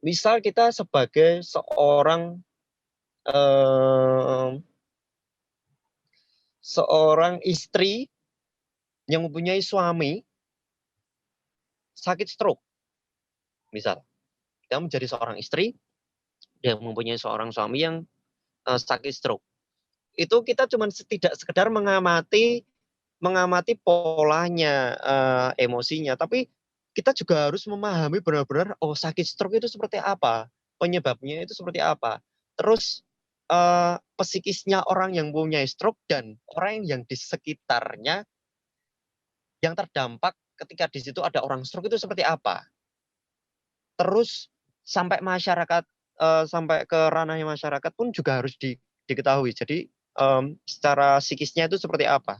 Misal kita sebagai seorang istri yang mempunyai suami sakit stroke. Misal, kita menjadi seorang istri yang mempunyai seorang suami yang sakit stroke. Itu kita cuma tidak sekedar mengamati polanya, emosinya, tapi kita juga harus memahami benar-benar sakit stroke itu seperti apa, penyebabnya itu seperti apa. Terus psikisnya orang yang mempunyai stroke dan orang yang di sekitarnya yang terdampak ketika di situ ada orang stroke itu seperti apa. Terus sampai masyarakat, sampai ke ranahnya masyarakat pun juga harus diketahui. Jadi secara psikisnya itu seperti apa.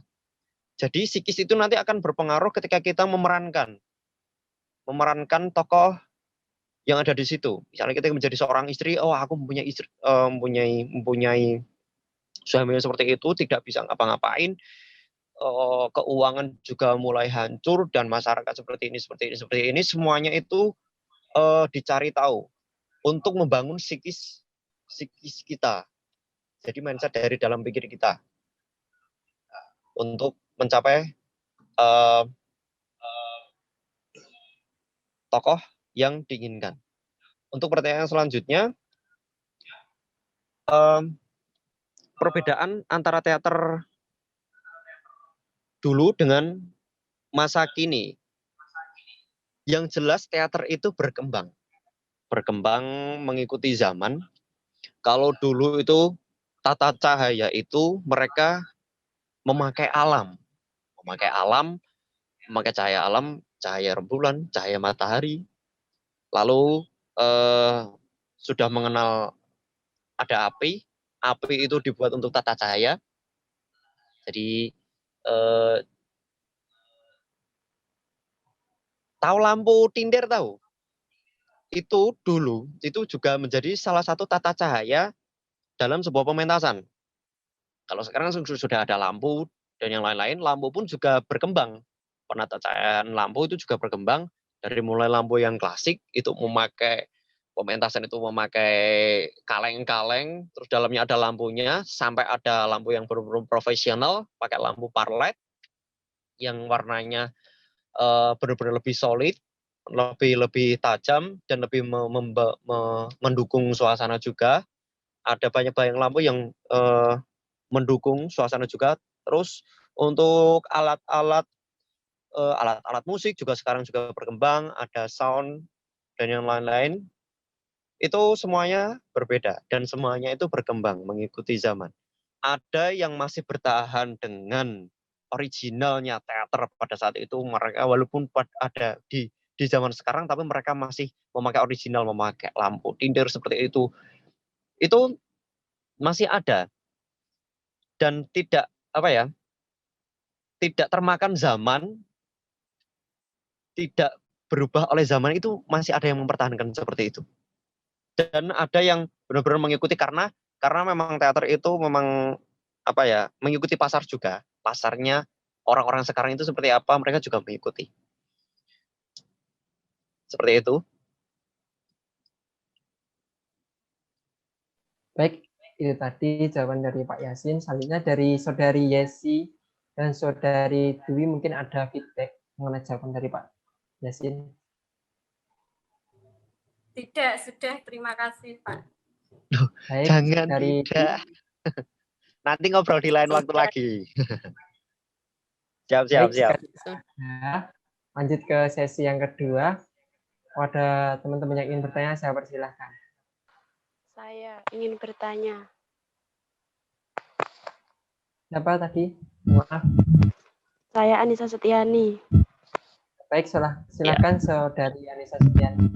Jadi psikis itu nanti akan berpengaruh ketika kita memerankan tokoh yang ada di situ. Misalnya kita menjadi seorang istri, aku mempunyai istri, mempunyai suami yang seperti itu, tidak bisa ngapa-ngapain, keuangan juga mulai hancur dan masyarakat seperti ini, semuanya itu dicari tahu untuk membangun psikis kita. Jadi mindset dari dalam pikir kita untuk mencapai tokoh yang diinginkan. Untuk pertanyaan selanjutnya, perbedaan antara teater dulu dengan masa kini. Yang jelas teater itu berkembang mengikuti zaman. Kalau dulu itu tata cahaya itu mereka memakai cahaya alam, cahaya rembulan, cahaya matahari. Lalu sudah mengenal ada api itu dibuat untuk tata cahaya. Jadi tahu lampu tinder tahu? Itu dulu itu juga menjadi salah satu tata cahaya dalam sebuah pementasan. Kalau sekarang sudah ada lampu dan yang lain-lain, lampu pun juga berkembang. Penata cahayaan lampu itu juga berkembang dari mulai lampu yang klasik itu memakai pementasan itu memakai kaleng-kaleng, terus dalamnya ada lampunya, sampai ada lampu yang benar-benar profesional, pakai lampu parlet yang warnanya benar-benar lebih solid, lebih tajam dan lebih mendukung suasana juga. Ada banyak lampu yang mendukung suasana juga. Terus untuk alat-alat musik juga sekarang juga berkembang, ada sound dan yang lain-lain. Itu semuanya berbeda dan semuanya itu berkembang mengikuti zaman. Ada yang masih bertahan dengan originalnya teater pada saat itu, mereka walaupun ada di zaman sekarang tapi mereka masih memakai original, memakai lampu tinder seperti itu masih ada dan tidak termakan zaman, tidak berubah oleh zaman, itu masih ada yang mempertahankan seperti itu. Dan ada yang benar-benar mengikuti karena memang teater itu memang mengikuti pasar juga. Pasarnya orang-orang sekarang itu seperti apa, mereka juga mengikuti. Seperti itu. Baik, itu tadi jawaban dari Pak Yasin. Selanjutnya dari Saudari Yesi dan Saudari Dwi mungkin ada feedback mengenai jawaban dari Pak Yasin. Tidak, sudah. Terima kasih, Pak. Baik, Jangan dari tidak. Nanti ngobrol di lain waktu lagi. Siap. Nah, lanjut ke sesi yang kedua. Ada teman-teman yang ingin bertanya, saya persilahkan. Saya ingin bertanya. Siapa tadi? Maaf. Saya Anissa Setiani. Baik, silakan Saudari Anissa Setiani.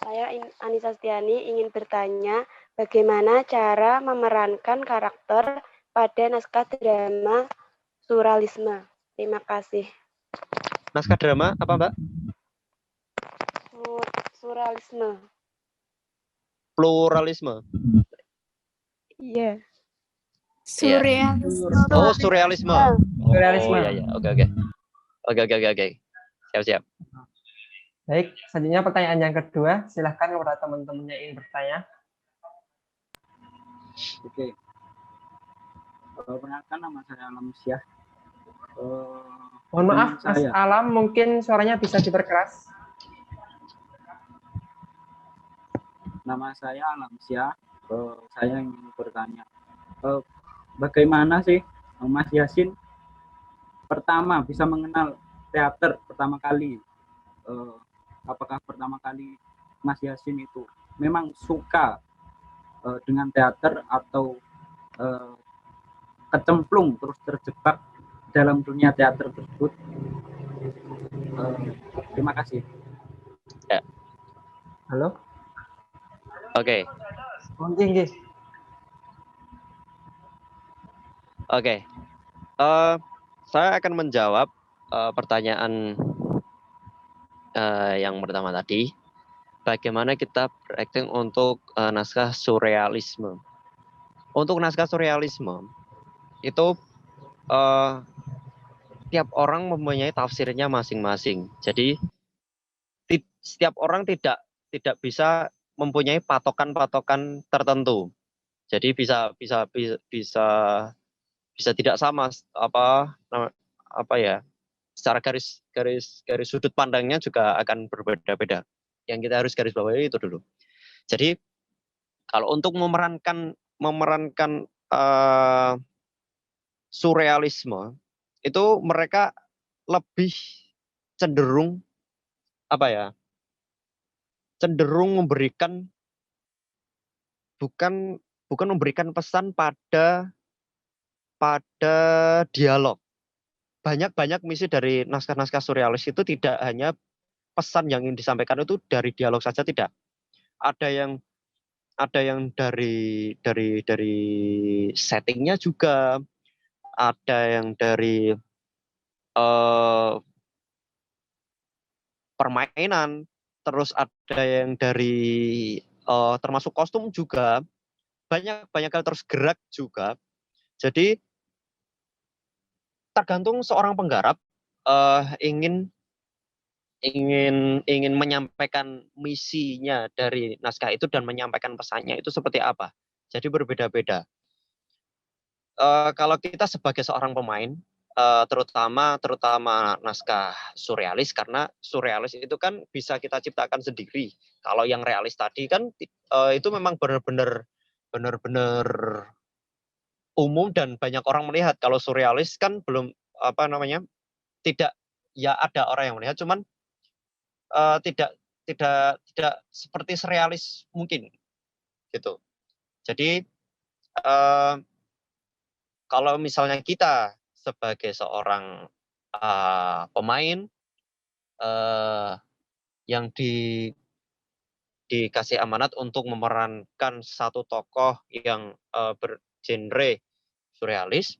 Saya Anissa Setiani ingin bertanya bagaimana cara memerankan karakter pada naskah drama surrealisme. Terima kasih. Naskah drama apa, Mbak? Surrealisme. Pluralisme. Iya. Surrealisme. Oh, surrealisme. Surrealisme. Oh, iya. Oke. Siap. Baik, selanjutnya pertanyaan yang kedua. Silahkan kepada teman-teman yang ingin bertanya. Oke. Perkenalkan, nama saya Alamsyah. Mohon maaf, Mas Alam, mungkin suaranya bisa diperkeras. Nama saya Alamsyah. Saya ingin bertanya, bagaimana sih Mas Yasin pertama bisa mengenal teater pertama kali? Apakah pertama kali Mas Yasin itu memang suka dengan teater atau kecemplung terus terjebak dalam dunia teater tersebut? Terima kasih. Ya. Halo? Oke. Oke. Saya akan menjawab pertanyaan yang pertama tadi. Bagaimana kita berakting untuk naskah surrealisme? Untuk naskah surrealisme itu tiap orang mempunyai tafsirnya masing-masing. Jadi setiap orang tidak bisa mempunyai patokan-patokan tertentu. Jadi bisa tidak sama secara garis sudut pandangnya juga akan berbeda-beda. Yang kita harus garis bawahi itu dulu. Jadi kalau untuk memerankan surrealisme itu mereka lebih cenderung cenderung memberikan bukan memberikan pesan pada dialog. Banyak misi dari naskah-naskah surrealis itu tidak hanya pesan yang ingin disampaikan itu dari dialog saja, tidak. Ada yang dari settingnya juga, ada yang dari permainan, terus ada yang dari termasuk kostum juga, banyak hal terus gerak juga. Jadi tergantung seorang penggarap ingin menyampaikan misinya dari naskah itu dan menyampaikan pesannya itu seperti apa. Jadi berbeda-beda. Kalau kita sebagai seorang pemain, terutama naskah surrealis, karena surrealis itu kan bisa kita ciptakan sendiri. Kalau yang realis tadi kan itu memang benar-benar umum dan banyak orang melihat. Kalau surrealis kan belum tidak, ya ada orang yang melihat, cuman tidak seperti surrealis mungkin gitu. Jadi kalau misalnya kita sebagai seorang pemain yang dikasih amanat untuk memerankan satu tokoh yang bergenre surrealis,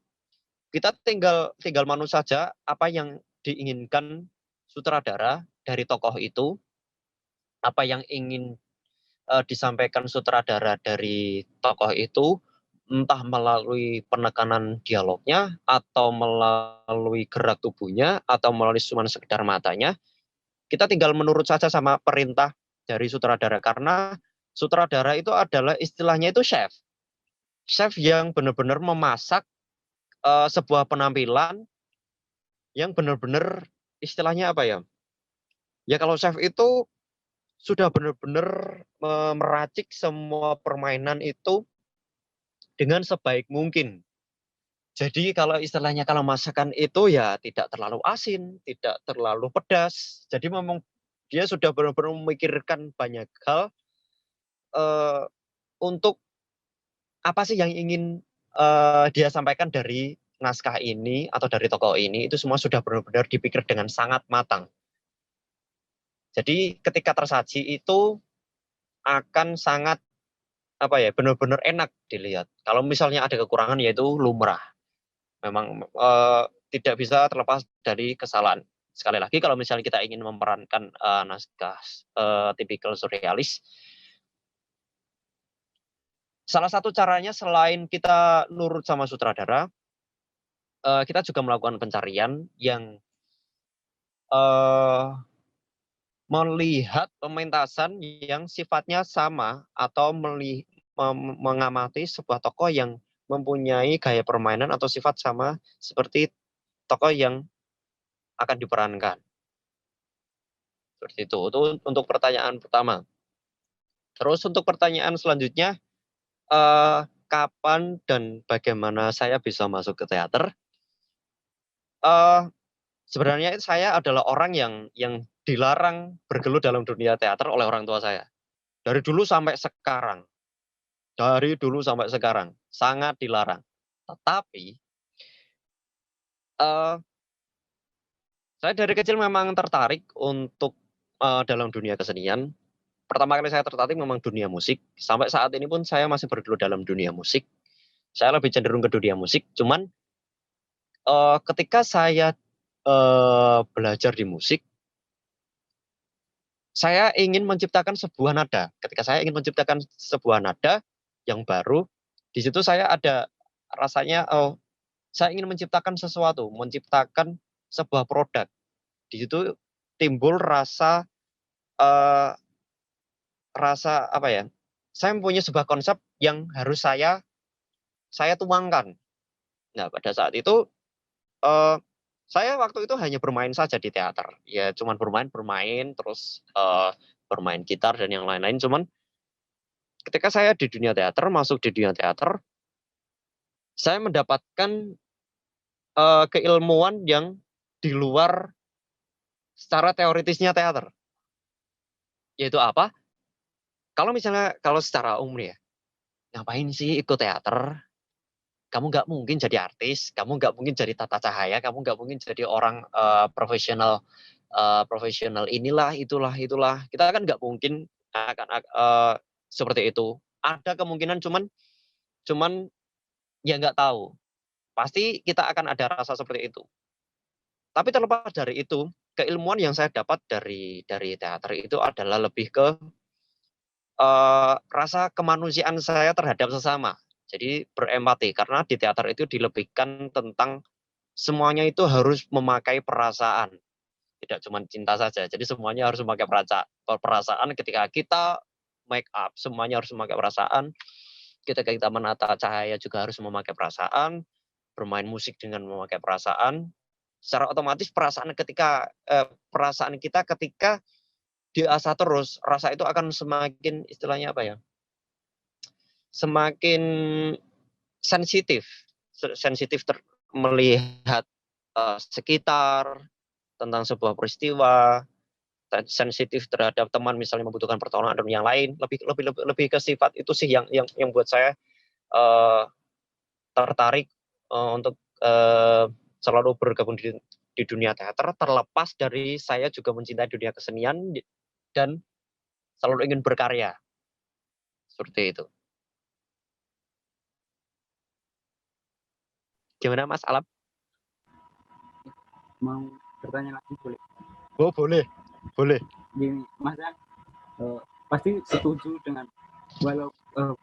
kita tinggal manut saja apa yang diinginkan sutradara dari tokoh itu, apa yang ingin disampaikan sutradara dari tokoh itu, entah melalui penekanan dialognya, atau melalui gerak tubuhnya, atau melalui cuma sekedar matanya, kita tinggal menurut saja sama perintah dari sutradara. Karena sutradara itu adalah istilahnya itu chef. Chef yang benar-benar memasak sebuah penampilan yang benar-benar istilahnya apa ya? Ya kalau chef itu sudah benar-benar meracik semua permainan itu dengan sebaik mungkin. Jadi kalau istilahnya kalau masakan itu ya tidak terlalu asin, tidak terlalu pedas. Jadi memang dia sudah benar-benar memikirkan banyak hal untuk apa sih yang ingin dia sampaikan dari naskah ini atau dari tokoh ini, itu semua sudah benar-benar dipikir dengan sangat matang. Jadi ketika tersaji itu akan sangat apa ya, benar-benar enak dilihat. Kalau misalnya ada kekurangan yaitu lumrah. Memang tidak bisa terlepas dari kesalahan. Sekali lagi kalau misalnya kita ingin memerankan naskah tipikal surrealis, salah satu caranya selain kita nurut sama sutradara, kita juga melakukan pencarian yang melihat pementasan yang sifatnya sama atau mengamati sebuah tokoh yang mempunyai gaya permainan atau sifat sama seperti tokoh yang akan diperankan. Seperti itu. Itu untuk pertanyaan pertama. Terus untuk pertanyaan selanjutnya, kapan dan bagaimana saya bisa masuk ke teater? Sebenarnya saya adalah orang yang dilarang bergelut dalam dunia teater oleh orang tua saya. Dari dulu sampai sekarang. Sangat dilarang. Tetapi, saya dari kecil memang tertarik untuk dalam dunia kesenian. Pertama kali saya tertarik memang dunia musik. Sampai saat ini pun saya masih bergelut dalam dunia musik. Saya lebih cenderung ke dunia musik. Cuman ketika saya belajar di musik, saya ingin menciptakan sebuah nada. Ketika saya ingin menciptakan sebuah nada yang baru, di situ saya ada rasanya, saya ingin menciptakan sesuatu, menciptakan sebuah produk. Di situ timbul rasa apa ya? Saya mempunyai sebuah konsep yang harus saya tuangkan. Nah, pada saat itu saya waktu itu hanya bermain saja di teater. Ya cuman bermain, terus bermain gitar dan yang lain-lain. Cuman ketika saya di dunia teater, masuk di dunia teater, saya mendapatkan keilmuan yang di luar secara teoritisnya teater. Yaitu apa? Kalau secara umum ya, ngapain sih ikut teater? Kamu nggak mungkin jadi artis, kamu nggak mungkin jadi tata cahaya, kamu nggak mungkin jadi orang profesional inilah, itulah. Kita kan nggak mungkin akan seperti itu. Ada kemungkinan, cuman ya nggak tahu. Pasti kita akan ada rasa seperti itu. Tapi terlepas dari itu, keilmuan yang saya dapat dari teater itu adalah lebih ke rasa kemanusiaan saya terhadap sesama. Jadi berempati, karena di teater itu dilebihkan tentang semuanya itu harus memakai perasaan. Tidak cuma cinta saja, jadi semuanya harus memakai perasaan. Ketika kita make up, semuanya harus memakai perasaan. Ketika kita menata cahaya juga harus memakai perasaan. Bermain musik dengan memakai perasaan. Secara otomatis perasaan kita ketika diasah terus, rasa itu akan semakin, istilahnya apa ya, semakin sensitif melihat sekitar, tentang sebuah peristiwa, sensitif terhadap teman misalnya membutuhkan pertolongan dan yang lain. Lebih ke sifat itu sih yang buat saya tertarik untuk selalu bergabung di dunia teater, terlepas dari saya juga mencintai dunia kesenian dan selalu ingin berkarya. Seperti itu. Gimana Mas Alam? Mau bertanya lagi boleh? Oh boleh. Gini, Mas pasti setuju dengan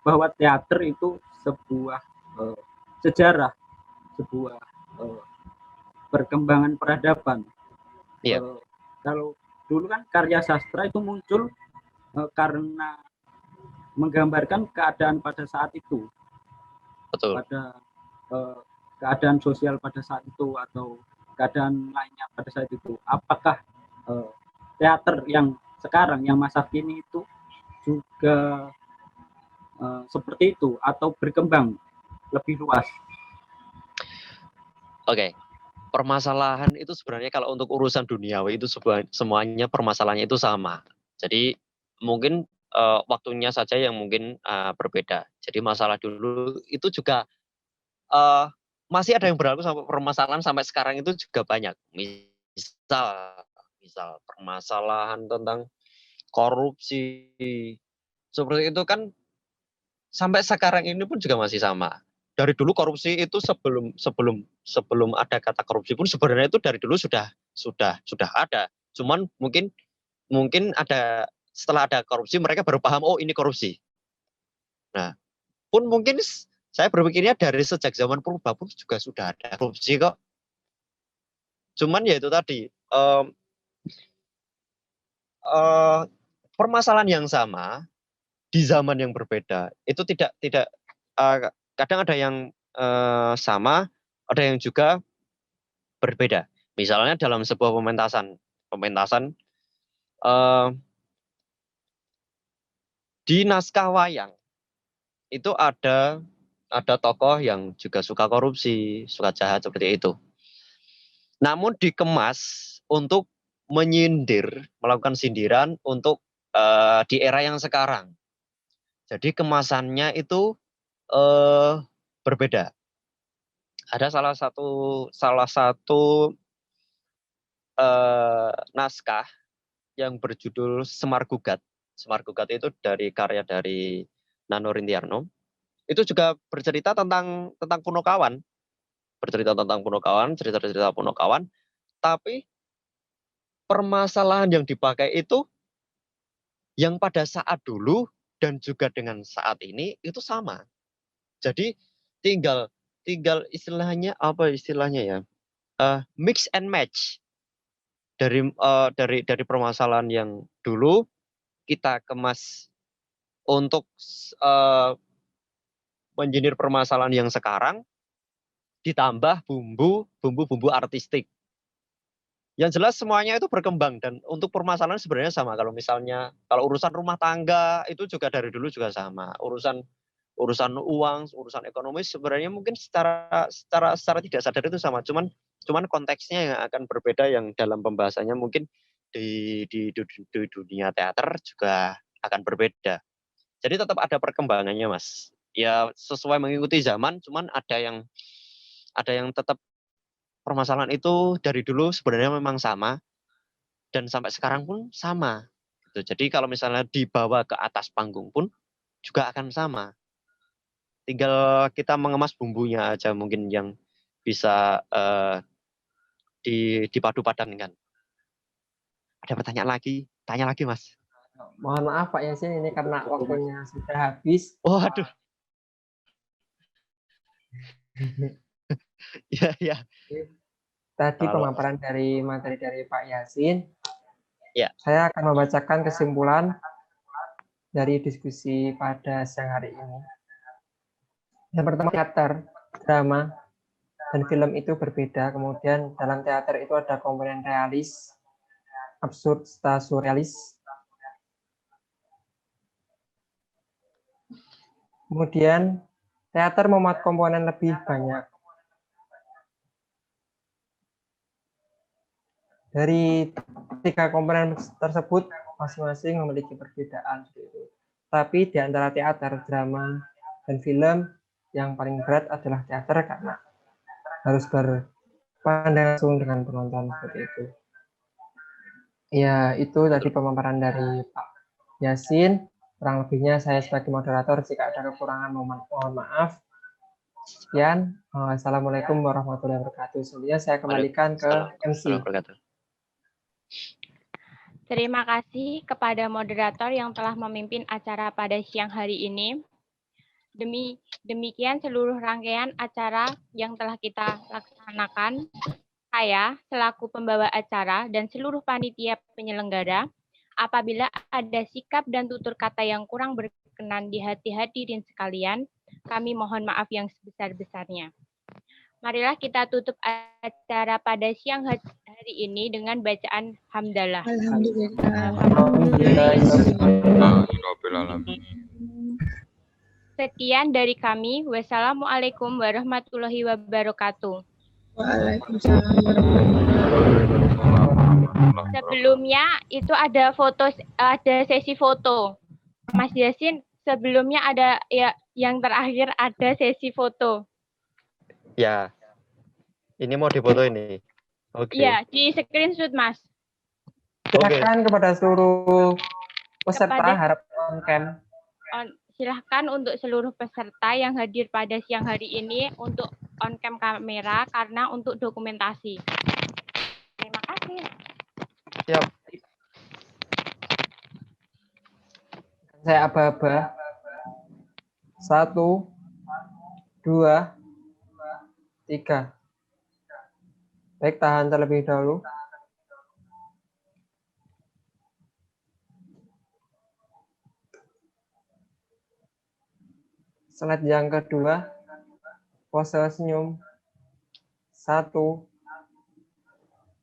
bahwa teater itu sebuah sejarah sebuah perkembangan peradaban. Kalau dulu kan karya sastra itu muncul karena menggambarkan keadaan pada saat itu. Betul. Pada keadaan sosial pada saat itu atau keadaan lainnya pada saat itu. Apakah teater yang sekarang, yang masa kini itu juga seperti itu atau berkembang lebih luas? Oke. Permasalahan itu sebenarnya kalau untuk urusan duniawi itu semuanya permasalahannya itu sama. Jadi mungkin waktunya saja yang mungkin berbeda. Jadi masalah dulu itu juga masih ada yang berlaku sampai permasalahan sampai sekarang itu juga banyak. Misal permasalahan tentang korupsi seperti itu kan sampai sekarang ini pun juga masih sama. Dari dulu korupsi itu sebelum ada kata korupsi pun sebenarnya itu dari dulu sudah ada. Cuman mungkin ada setelah ada korupsi mereka baru paham oh ini korupsi. Nah, pun mungkin saya berpikirnya dari sejak zaman purba pun juga sudah ada korupsi kok. Cuman ya itu tadi permasalahan yang sama di zaman yang berbeda itu tidak kadang ada yang sama, ada yang juga berbeda. Misalnya dalam sebuah pementasan di naskah wayang itu ada tokoh yang juga suka korupsi, suka jahat seperti itu. Namun dikemas untuk menyindir, melakukan sindiran untuk di era yang sekarang. Jadi kemasannya itu berbeda. Ada salah satu naskah yang berjudul Semar Gugat. Semar Gugat itu karya dari Nano Rintiarno. Itu juga bercerita tentang Punokawan. Bercerita tentang Punokawan, cerita-cerita Punokawan. Tapi permasalahan yang dipakai itu yang pada saat dulu dan juga dengan saat ini itu sama. Jadi tinggal istilahnya ya? Mix and match dari permasalahan yang dulu kita kemas untuk menjinir permasalahan yang sekarang ditambah bumbu artistik. Yang jelas semuanya itu berkembang dan untuk permasalahan sebenarnya sama. Kalau misalnya urusan rumah tangga itu juga dari dulu juga sama. Urusan uang, urusan ekonomi sebenarnya mungkin secara tidak sadar itu sama. Cuman konteksnya yang akan berbeda yang dalam pembahasannya mungkin di dunia teater juga akan berbeda. Jadi tetap ada perkembangannya, Mas. Ya sesuai mengikuti zaman, cuman ada yang tetap permasalahan itu dari dulu sebenarnya memang sama dan sampai sekarang pun sama. Jadi kalau misalnya dibawa ke atas panggung pun juga akan sama. Tinggal kita mengemas bumbunya aja mungkin yang bisa dipadu-padankan. Ada pertanyaan lagi? Tanya lagi, Mas. Mohon maaf Pak Yasin, ini karena waktunya sudah habis. Oh, aduh. Ya. Tadi pemaparan dari materi dari Pak Yasin. Ya. Saya akan membacakan kesimpulan dari diskusi pada siang hari ini. Yang pertama, teater, drama, dan film itu berbeda. Kemudian dalam teater itu ada komponen realis, absurd, serta surrealis. Kemudian teater memuat komponen lebih banyak. Dari 3 komponen tersebut masing-masing memiliki perbedaan. Tapi di antara teater, drama, dan film yang paling berat adalah teater karena harus berpandang langsung dengan penonton seperti itu. Ya, itu tadi pemaparan dari Pak Yasin. Kurang lebihnya saya sebagai moderator jika ada kekurangan mohon maaf. Sekian. Assalamualaikum warahmatullahi wabarakatuh. Selanjutnya saya kembalikan ke MC. Terima kasih kepada moderator yang telah memimpin acara pada siang hari ini. Demikian seluruh rangkaian acara yang telah kita laksanakan. Saya, selaku pembawa acara dan seluruh panitia penyelenggara, apabila ada sikap dan tutur kata yang kurang berkenan di hati hadirin sekalian, kami mohon maaf yang sebesar-besarnya. Marilah kita tutup acara pada siang hari ini dengan bacaan hamdalah. Sekian dari kami. Wassalamualaikum warahmatullahi wabarakatuh. Waalaikumsalam warahmatullahi wabarakatuh. Sebelumnya itu ada sesi foto. Mas Yasin, sebelumnya ada yang terakhir ada sesi foto. Ya. Ini mau difoto ini. Oke. Ya, di screenshot, Mas. Silakan kepada seluruh peserta harap on cam. Silahkan untuk seluruh peserta yang hadir pada siang hari ini untuk on cam kamera karena untuk dokumentasi. Terima kasih. Siap. Saya aba-aba. 1, 2, 3. Baik, tahan terlebih dahulu. Slide yang kedua, pose senyum. 1,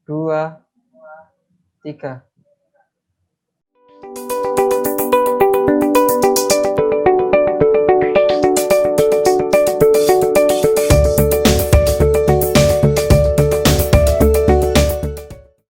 2, 3.